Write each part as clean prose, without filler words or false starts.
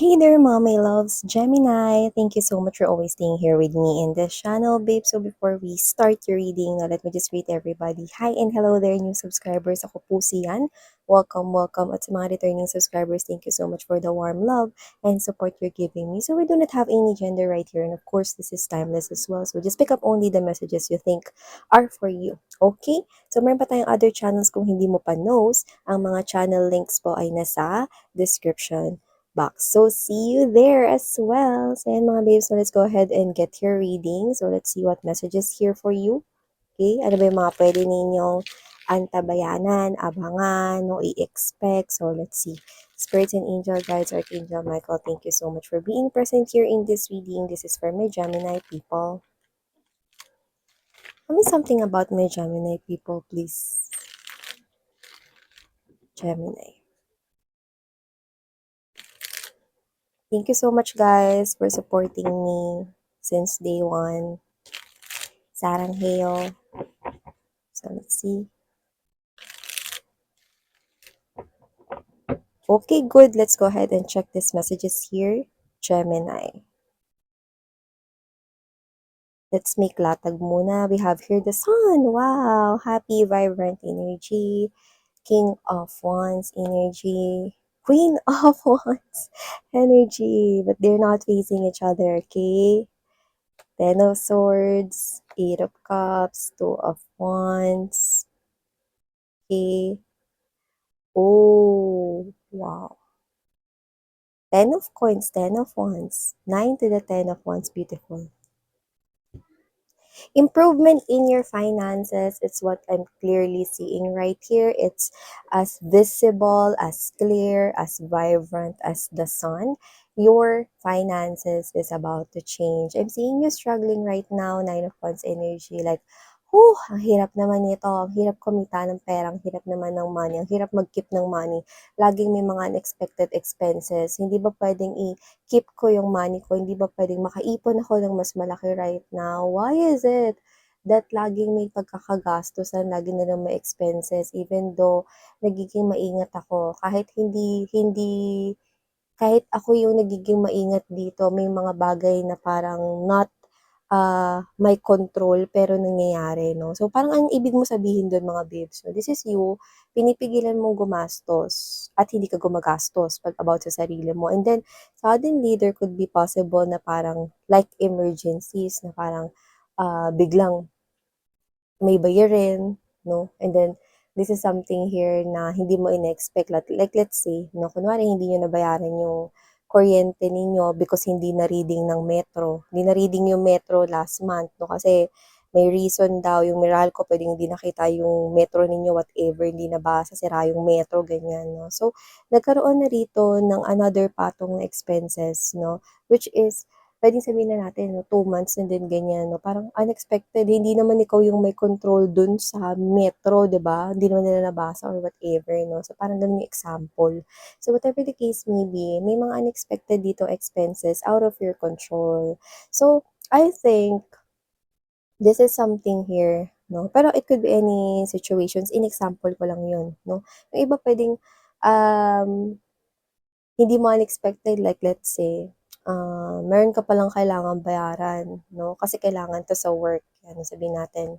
Hey there, mommy loves Gemini. Thank you so much for always staying here with me in this channel, babe. So before we start your reading, let me just greet everybody. Hi and hello there, new subscribers. Ako po si Yan. Welcome, welcome. At sa mga returning subscribers, thank you so much for the warm love and support you're giving me. So we do not have any gender right here. And of course, this is timeless as well. So just pick up only the messages you think are for you. Okay? So meron pa tayong other channels kung hindi mo pa knows. Ang mga channel links po ay nasa description box. So, see you there as well. So, yan mga babes, so let's go ahead and get your reading. So, let's see what messages here for you. Okay? Ano ba yung mga pwede ninyong antabayanan, abangan, no, i-expect. So, let's see. Spirits and angel guides, Archangel Michael, thank you so much for being present here in this reading. This is for my Gemini people. Tell me something about my Gemini people, please. Gemini. Thank you so much, guys, for supporting me since day one. Sarang Hail. So let's see. Okay, good. Let's go ahead and check these messages here. Gemini. Let's make latag muna. We have here the sun. Wow. Happy, vibrant energy. King of Wands energy. Queen of Wands energy. But they're not facing each other, okay? Ten of Swords. Eight of Cups. Two of Wands. Okay. Oh, wow. 10 of coins, 10 of wands, 9 to the 10 of wands, beautiful. Improvement in your finances, it's what I'm clearly seeing right here. It's as visible, as clear, as vibrant as the sun. Your finances is about to change. I'm seeing you struggling right now, 9 of wands energy, like, ang hirap naman nito, ang hirap kumita ng pera, ang hirap naman ng money, ang hirap mag-keep ng money. Laging may mga unexpected expenses. Hindi ba pwedeng keep ko yung money ko, hindi ba pwedeng makaipon ako ng mas malaki right now? Why is it that laging may pagkakagastusan, lagi na lang may expenses, even though nagiging maingat ako, kahit ako yung nagiging maingat dito, may mga bagay na parang not may control pero nangyayari, no? So, parang ang ibig mo sabihin doon mga babes, no? This is you, pinipigilan mong gumastos at hindi ka gumagastos pag about sa sarili mo. And then, suddenly, there could be possible na parang like emergencies na parang biglang may bayarin, no? And then, this is something here na hindi mo in-expect. Like, let's say, no, kunwari hindi nyo nabayaran yung kuryente ninyo because hindi na reading ng metro. Hindi na reading yung metro last month, no? Kasi may reason daw, yung Meralco, pwedeng hindi nakita yung metro ninyo, whatever, hindi nabasa, sira yung metro, ganyan, no? So, nagkaroon na rito ng another patong na expenses, no? Which is, pwedeng sabihin na natin, no, 2 months na din ganyan, no? Parang unexpected, hindi naman ikaw yung may control dun sa metro, di ba? Hindi naman nila nabasa or whatever, no? So, parang ganun yung example. So, whatever the case may be, may mga unexpected dito expenses out of your control. So, I think this is something here, no? Pero it could be any situations. In example ko lang yun, no? Yung iba pwedeng, hindi mo unexpected, like let's say, meron ka palang kailangan bayaran, no? Kasi kailangan to sa work. Yan, sabihin natin.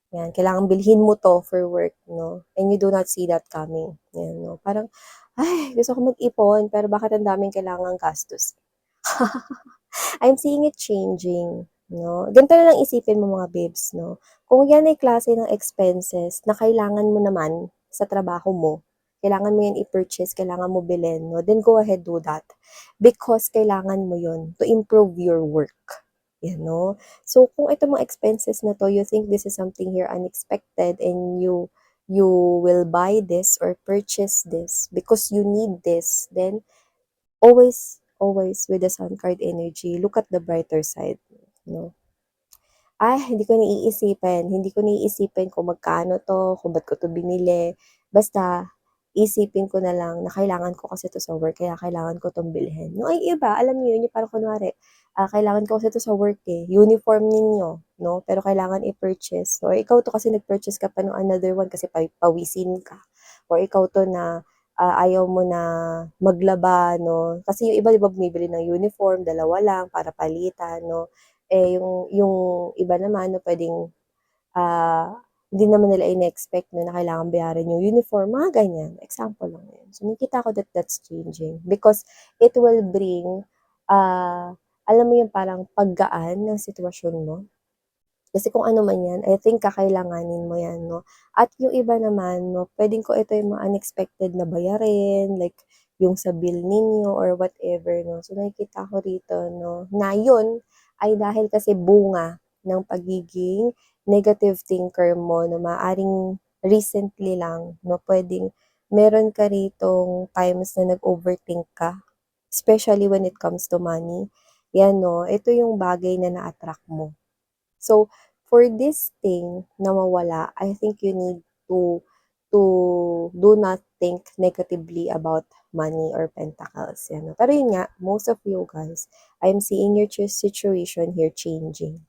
Yan, kailangan bilhin mo to for work, no? And you do not see that coming. Yan, no? Parang, ay, gusto ko mag-ipon, pero bakit ang daming kailangan gastos? I'm seeing it changing, no? Ganito na lang isipin mo mga babes, no? Kung yan ay klase ng expenses na kailangan mo naman sa trabaho mo, kailangan mo yan i-purchase, kailangan mo bilhin, no? Then go ahead, do that. Because kailangan mo yun to improve your work. Yan, no? So, kung ito mga expenses na to, you think this is something here unexpected and you will buy this or purchase this because you need this, then always with the sun card energy, look at the brighter side, no? Hindi ko naiisipin kung magkano to, kung ba't ko to binili. Basta, isipin ko na lang na kailangan ko kasi to sa work, kaya kailangan ko tong bilhin. Yung ay iba, alam niyo yun, yung parang kunwari, kailangan ko kasi to sa work eh, uniform ninyo, no? Pero kailangan i-purchase. Or ikaw to kasi nag-purchase ka pa ng another one kasi pawisin ka. Or ikaw to na ayaw mo na maglaba 'no, kasi yung iba 'di ba bumibili ng uniform, dalawa lang para palitan 'no. Eh, yung iba naman 'no puwedeng, hindi naman nila ine-expect 'no na kailangan bayaran yung uniform, mga ganyan, example lang yun. So nakikita ko that that's changing because it will bring, alam mo yung parang paggaan ng sitwasyon mo. Kasi kung ano man 'yan, I think kakailanganin mo 'yan 'no. At yung iba naman 'no, puwedeng ko ito yung mga unexpected na bayarin, like yung sa bill ninyo or whatever 'no. So nakikita ko rito 'no, na yun ay dahil kasi bunga ng pagiging negative thinker mo na maaaring recently lang 'no, puwedeng meron ka ritong times na nag-overthink ka, especially when it comes to money. 'Yan 'no, ito yung bagay na na-attract mo. So, for this thing na mawala, I think you need to do not think negatively about money or pentacles, yan. Pero yun nga, most of you guys, I'm seeing your situation here changing.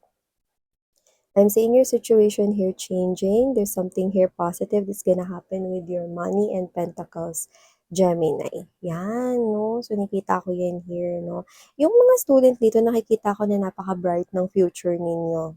I'm seeing your situation here changing. There's something here positive that's gonna happen with your money and pentacles, Gemini. Yan, no? So, nakita ko yan here, no? Yung mga student dito, nakikita ko na napaka-bright ng future ninyo.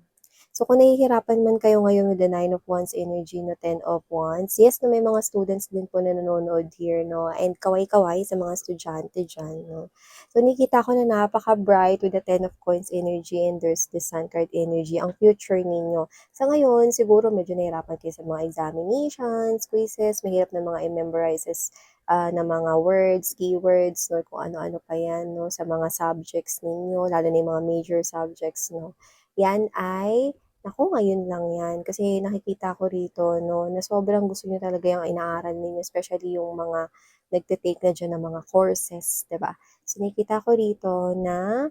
So, kung nahihirapan man kayo ngayon with the Nine of Wands energy na Ten of Wands, yes, na may mga students din po na nanonood here, no? And kaway-kaway sa mga estudyante dyan, no? So, nakikita ko na napaka-bright with the Ten of Coins energy and there's the Sun card energy, ang future ninyo. Sa ngayon, siguro medyo nahirapan kayo sa mga examinations, quizzes, mahirap na mga i-memorizes na mga words, keywords, no, kung ano-ano pa yan, no, sa mga subjects ninyo, lalo na yung mga major subjects, no. Yan ay, naku, ngayon lang yan. Kasi nakikita ko rito, no, na sobrang gusto nyo talaga yung inaaral ninyo, especially yung mga nagte-take na dyan ng mga courses, 'di ba? So, nakikita ko rito na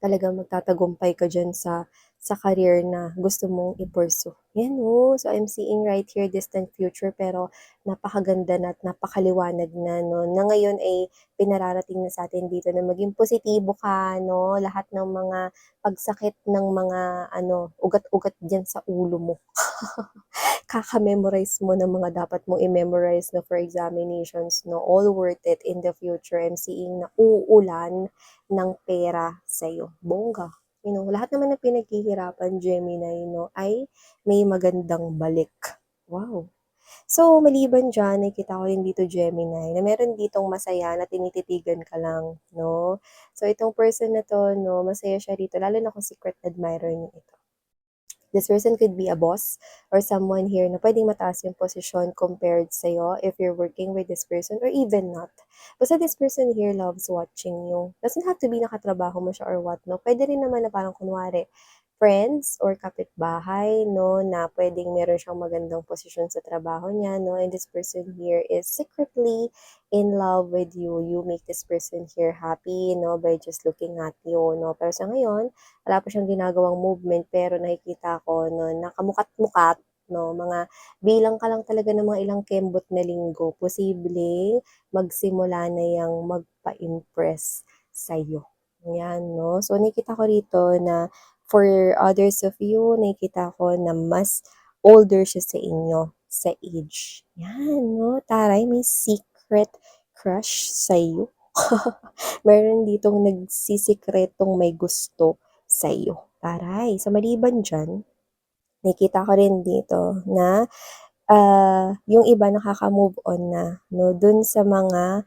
talagang magtatagumpay ka diyan sa career na gusto mong i-pursue. Yan oh. So, I'm seeing right here distant future pero napakaganda na at napakaliwanag na 'no, na ngayon ay pinararating na sa atin dito na maging positibo ka 'no, lahat ng mga pagsakit ng mga ano, ugat-ugat diyan sa ulo mo. Kaka-memorize mo ng mga dapat mong i-memorize na for examinations 'no, all worth it in the future. I'm seeing na uulan ng pera sa'yo, bongga. You know, lahat naman ng pinaghihirapan, Gemini 'no, ay may magandang balik. Wow! So, maliban diyan, nakikita ko rin dito, Gemini, na meron ditong masaya na tinititigan ka lang 'no. So, itong person na 'to 'no, masaya siya rito lalo na kung secret admirer niyo ito. This person could be a boss or someone here na pwedeng mataas yung posisyon compared sa'yo if you're working with this person or even not. Basta this person here loves watching you. Doesn't have to be nakatrabaho mo siya or what, no? Pwede rin naman na parang kunwari, friends or kapitbahay, no, na pwedeng meron siyang magandang posisyon sa trabaho niya, no, and this person here is secretly in love with you. You make this person here happy, no, by just looking at you, no. Pero sa ngayon, wala pa siyang ginagawang movement pero nakikita ko 'no, na kamukat-mukat 'no, mga bilang ka lang talaga ng mga ilang kembot na linggo, posibleng magsimula na 'yang magpa-impress sa'yo, 'yan 'no. So nakikita ko rito na for others of you, nakikita ko na mas older siya sa inyo, sa age. 'Yan 'no, taray may secret crush sa'yo. Meron ditong nagsisikretong may gusto sa'yo. Taray! So, maliban diyan, nakikita ko rin dito na yung iba nakaka-move on na 'no, dun sa mga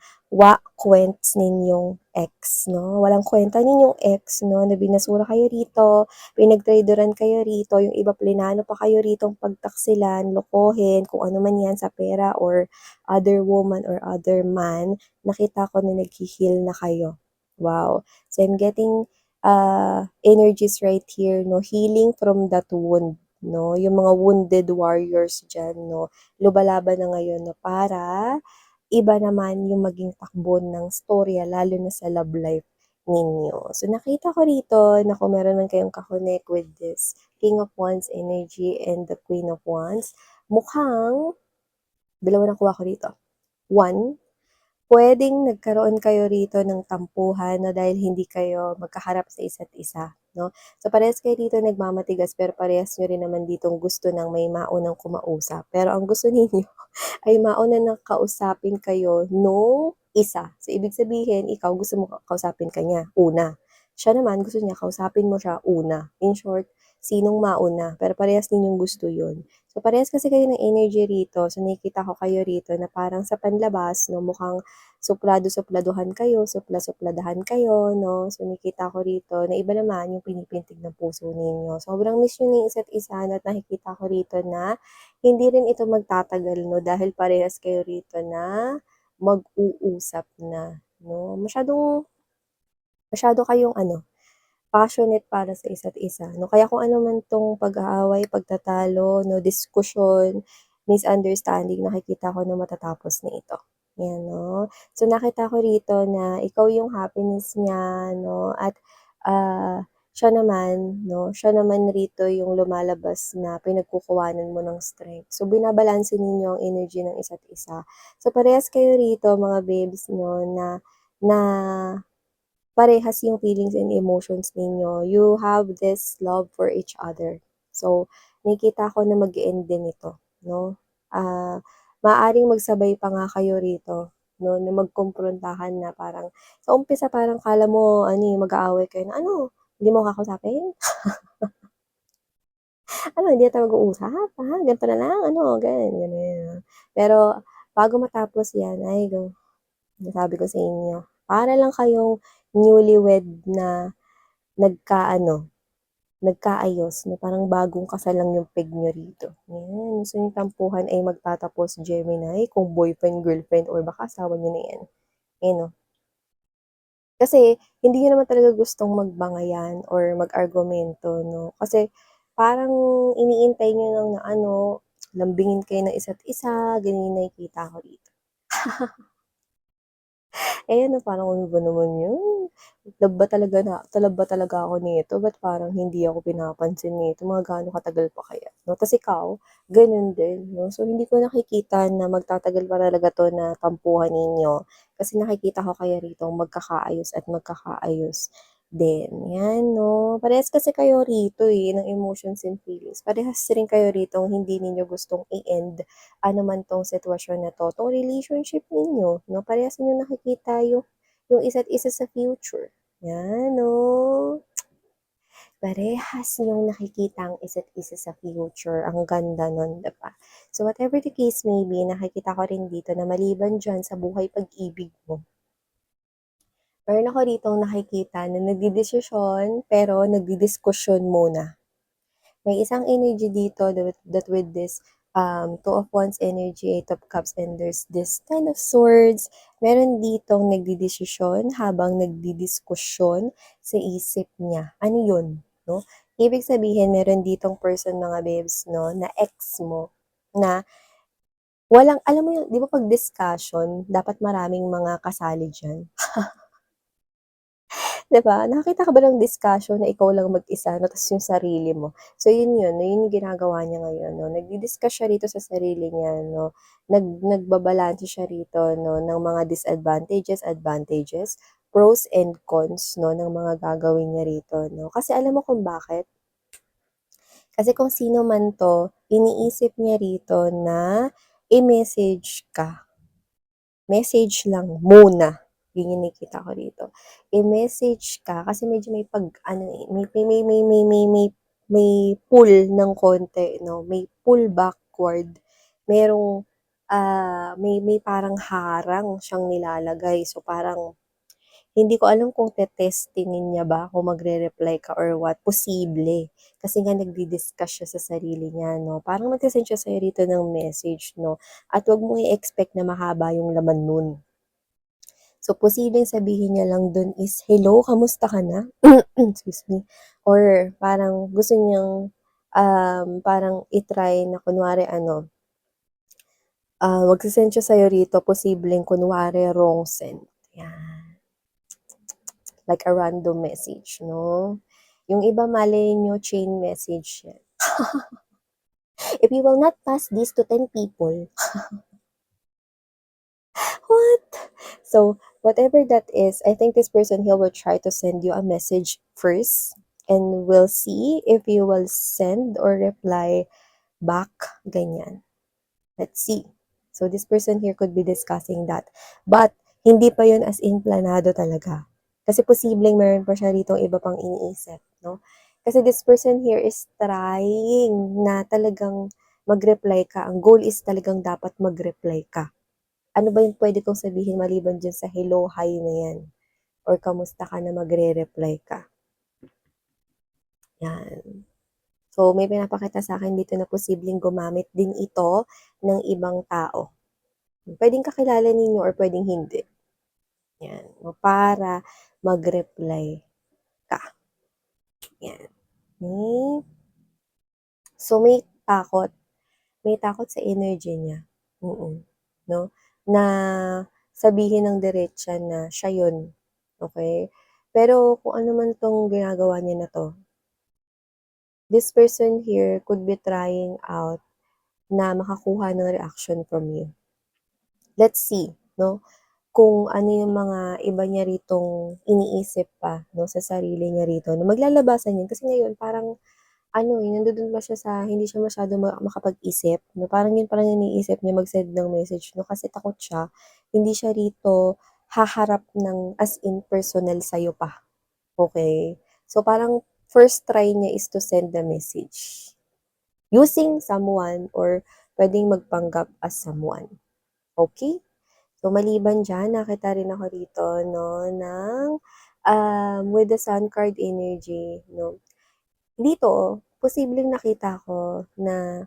kwents ninyong ex 'no. Walang kuwenta ninyong ex 'no, na binasura kayo rito, pinagtraydorran kayo rito, yung iba plinano pa kayo ritong pagtaksilan, lokohin, kung ano man 'yan sa pera or other woman or other man, nakita ko na naghi-heal na kayo. Wow! So, I'm getting, energies right here 'no, healing from that wound 'no, yung mga wounded warriors diyan 'no, lumalaban na ngayon 'no, para iba naman yung maging takbo ng storya lalo na sa love life ninyo. So, nakita ko rito na kung meron man kayong ka-connect with this King of Wands energy and the Queen of Wands, mukhang dalawa nakuha ko rito. One, puwedeng nagkaroon kayo rito ng tampuhan 'no, dahil hindi kayo magkaharap sa isa't isa 'no. So, parehas kayo dito nagmamatigas pero parehas niyo rin naman ditong gusto ng may maunang kumausap. Pero ang gusto ninyo ay mauna na kausapin kayo nung isa. So, ibig sabihin ikaw gusto mo kausapin ka niya una, siya naman gusto niya kausapin mo siya una. In short, sinong mauna, pero parehas ninyong gusto 'yun. So, parehas kasi kayo ng energy rito. So, nakikita ko kayo rito na parang sa panlabas 'no, mukhang suplado-supladuhan kayo, supla-supladahan kayo 'no. So, nakikita ko rito na iba naman yung pinipintig ng puso ninyo. Sobrang miss niyo ng isa't isa at nakikita ko rito na hindi rin ito magtatagal 'no, dahil parehas kayo rito na mag-uusap na 'no. Masyadong masyado kayong ano, passionate para sa isa't isa 'no. Kaya kung ano man 'tong pag-aaway, pagtatalo 'no, diskusyon, misunderstanding, nakikita ko na matatapos na ito, 'yan 'no. So, nakita ko rito na ikaw yung happiness niya 'no at, siya naman 'no, siya naman rito yung lumalabas na pinagkukuhanan mo ng strength. So, binabalanse ninyo ang energy ng isa't isa. So, parehas kayo rito mga babes 'no na na parehas yung feelings and emotions ninyo. You have this love for each other. So, nakikita ko na mag-e-end din ito, 'no? Maaaring magsabay pa nga kayo rito, 'no, na magkumprontahan na parang sa umpisa parang akala mo ano, eh, mag-aaway kayo na, "Ano, hindi mo ako kakausapin? Ano, hindi na tayo mag-uusap, ganito na lang, ano?" Ganyan, ganyan. Pero bago matapos 'yan, ay sabi ko sa inyo, para lang kayong newlywed na nagkaano, nagkaayos na parang bagong kasal lang yung peg niyo rito. Ayan, so yung tampuhan ay magtatapos Gemini kung boyfriend, girlfriend or baka asawa niyo na 'yan, ayan oh. Kasi hindi niyo naman talaga gustong magbangayan or mag-argumento 'no, kasi parang iniintay niyo lang na ano, lambingin kayo ng isa't isa, ganyan yung nakikita ko dito. Eh, ano parang ano ba naman 'yun, talab ba talaga ako nito, ba't parang hindi ako pinapansin nito, mga gaano katagal pa kaya 'no? Tas ikaw, gano'n din 'no, so hindi ko nakikita na magtatagal pa talaga 'to na tampuhan ninyo, kasi nakikita ko kayo ritong magkakaayos at magkakaayos din, 'yan 'no. Parehas kasi kayo rito, eh, ng emotions and feelings, parehas rin kayo ritong hindi ninyo gustong i-end ano man 'tong sitwasyon na 'to, 'tong relationship ninyo 'no, parehas ninyong nakikita yung isa't isa sa future, 'yan 'no. Parehas niyong nakikita ang isa't isa sa future, ang ganda nun, 'di ba? So, whatever the case may be, nakikita ko rin dito na maliban diyan sa buhay pag-ibig mo, meron ako ditong nakikita na nagdedesisyon pero nagdidiskusyon muna. May isang energy dito that with this, Two of Wands energy, Eight of Cups, and there's this Ten of Swords. Meron ditong nagdedesisyon habang nagdidiskusyon sa isip niya. Ano yun, 'no? Ibig sabihin meron ditong person mga babes 'no, na ex mo, na walang alam mo yung 'di ba 'pag discussion dapat maraming mga kasali diyan? 'Di ba, nakakita ka ba ng discussion na ikaw lang mag-isa 'no, ta's yung sarili mo. So yun 'no, yun yung ginagawa niya ngayon 'no, nagdi-discuss siya rito sa sarili niya 'no, nagbabalanse siya rito 'no, ng mga disadvantages, advantages, pros and cons 'no, ng mga gagawin niya rito 'no. Kasi alam mo kung bakit? Kasi kung sino man 'to, iniisip niya rito na i-message ka. Message lang muna, yun yung nakikita ko dito. I-message ka kasi medyo may pag-ano, eh, may pull ng konti 'no, may pull backward. Merong, may parang harang siyang nilalagay. So, parang hindi ko alam kung te-testingin niya ba kung magre-reply ka or what, posible. Kasi nga nagdi-discuss siya sa sarili niya 'no, parang magse-send siya sa'yo rito ng message 'no, at 'wag mong i-expect na mahaba yung laman nun. So, posibleng sabihin niya lang dun is, "Hello, kamusta ka na?" Excuse me. Or parang gusto niyang, parang i-try na kunwari ano, magse-send siya sa'yo rito, posibleng kunwari wrong send, 'yan. Like a random message 'no. Yung iba malay niyo chain message yan. If you will not pass this to 10 people, what? So, whatever that is, I think this person here will try to send you a message first, and we'll see if you will send or reply back, ganyan. Let's see. So, this person here could be discussing that. But, hindi pa yun as in planado talaga. Kasi posibleng meron pa siya rito iba pang iniisip, no? Kasi this person here is trying na talagang mag-reply ka. Ang goal is talagang dapat mag-reply ka. Ano ba yung pwede kong sabihin maliban dyan sa hello, hi na yan? Or kamusta ka na magre-reply ka? Yan. So, may pinapakita sa akin dito na posibleng gumamit din ito ng ibang tao. Pwedeng kakilala ninyo or pwedeng hindi. Yan. Para mag-reply ka. Yan. Okay. So, may takot. May takot sa energy niya. No? Na sabihin ng diretsa na siya yun. Okay? Pero kung ano man tong ginagawa niya na to, this person here could be trying out na makakuha ng reaction from you. Let's see, no? Kung ano yung mga iba niya ritong iniisip pa, no, sa sarili niya rito, na maglalabasan yun. Kasi ngayon, parang, nandoon pa siya sa, hindi siya masyado makapag-isip, no? Parang yun parang iniisip niya mag-send ng message, no? Kasi takot siya, hindi siya rito haharap ng as in personal sa'yo pa. Okay? So, parang first try niya is to send the message using someone or pwedeng magpanggap as someone. Okay? So, maliban dyan, nakita rin ako rito, no, ng with the sun card energy, no. Dito, posibleng nakita ko na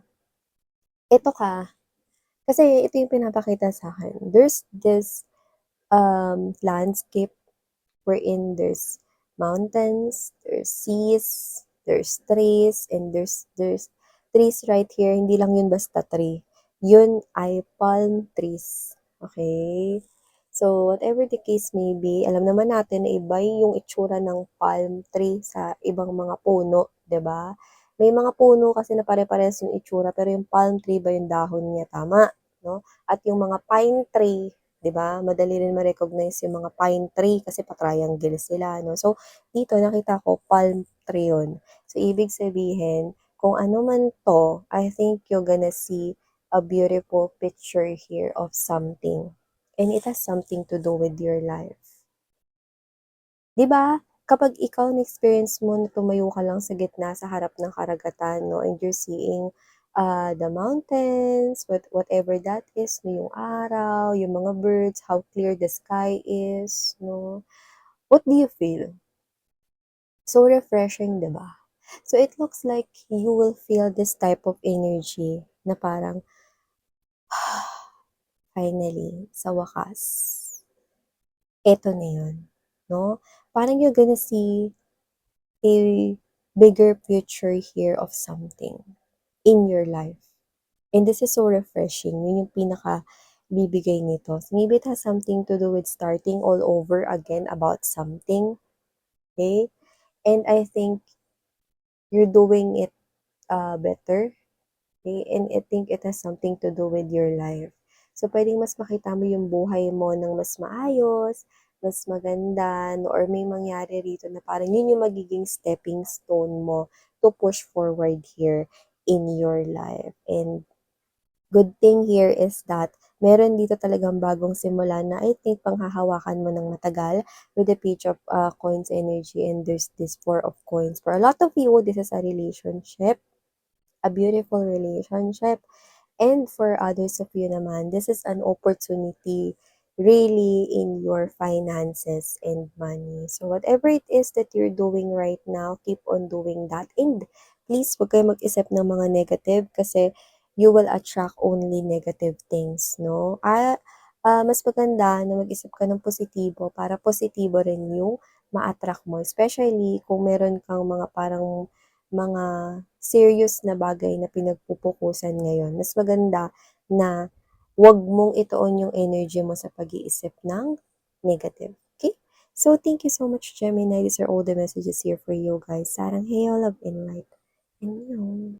ito ka, kasi ito yung pinapakita sa akin. There's this landscape wherein there's mountains, there's seas, there's trees, and there's trees right here. Hindi lang yun basta tree. Yun ay palm trees. Okay? So, whatever the case may be, alam naman natin na iba yung itsura ng palm tree sa ibang mga puno, 'di ba? May mga puno kasi na pare-parehas yung itsura, pero yung palm tree ba yung dahon niya, tama, no? At yung mga pine tree, 'di ba? Madali rin ma-recognize yung mga pine tree kasi pa-triangle sila, no? So, dito nakita ko palm tree yun. So, ibig sabihin, kung ano man to, I think you're gonna see a beautiful picture here of something. And it has something to do with your life. 'Di ba? Kapag ikaw na-experience mo na tumayo ka lang sa gitna, sa harap ng karagatan, no, and you're seeing the mountains, whatever that is, no, yung araw, yung mga birds, how clear the sky is, no, what do you feel? So refreshing, 'di ba? So it looks like you will feel this type of energy na parang, finally, sa wakas, eto na yun, no? Parang you're gonna see a bigger future here of something in your life. And this is so refreshing. Yun yung pinaka bibigay nito. So maybe it has something to do with starting all over again about something. Okay? And I think you're doing it better. Okay? And I think it has something to do with your life. So, pwedeng mas makita mo yung buhay mo ng mas maayos, mas maganda, no? Or may mangyari rito na parang yun yung magiging stepping stone mo to push forward here in your life. And good thing here is that meron dito talagang bagong simula na I think panghahawakan mo ng matagal with the page of coins energy, and there's this four of coins. For a lot of you, this is a relationship, a beautiful relationship. And for others of you naman, this is an opportunity really in your finances and money. So whatever it is that you're doing right now, keep on doing that. And please, huwag kayo mag-isip ng mga negative kasi you will attract only negative things, no? Mas maganda na mag-isip ka ng positibo para positibo rin yung ma-attract mo. Especially kung meron kang mga parang mga serious na bagay na pinagpupukusan ngayon. Mas maganda na wag mong ituon yung energy mo sa pag-iisip ng negative. Okay? So, thank you so much, Gemini. These are all the messages here for you guys. Sarang heyo, love, and light. And yun.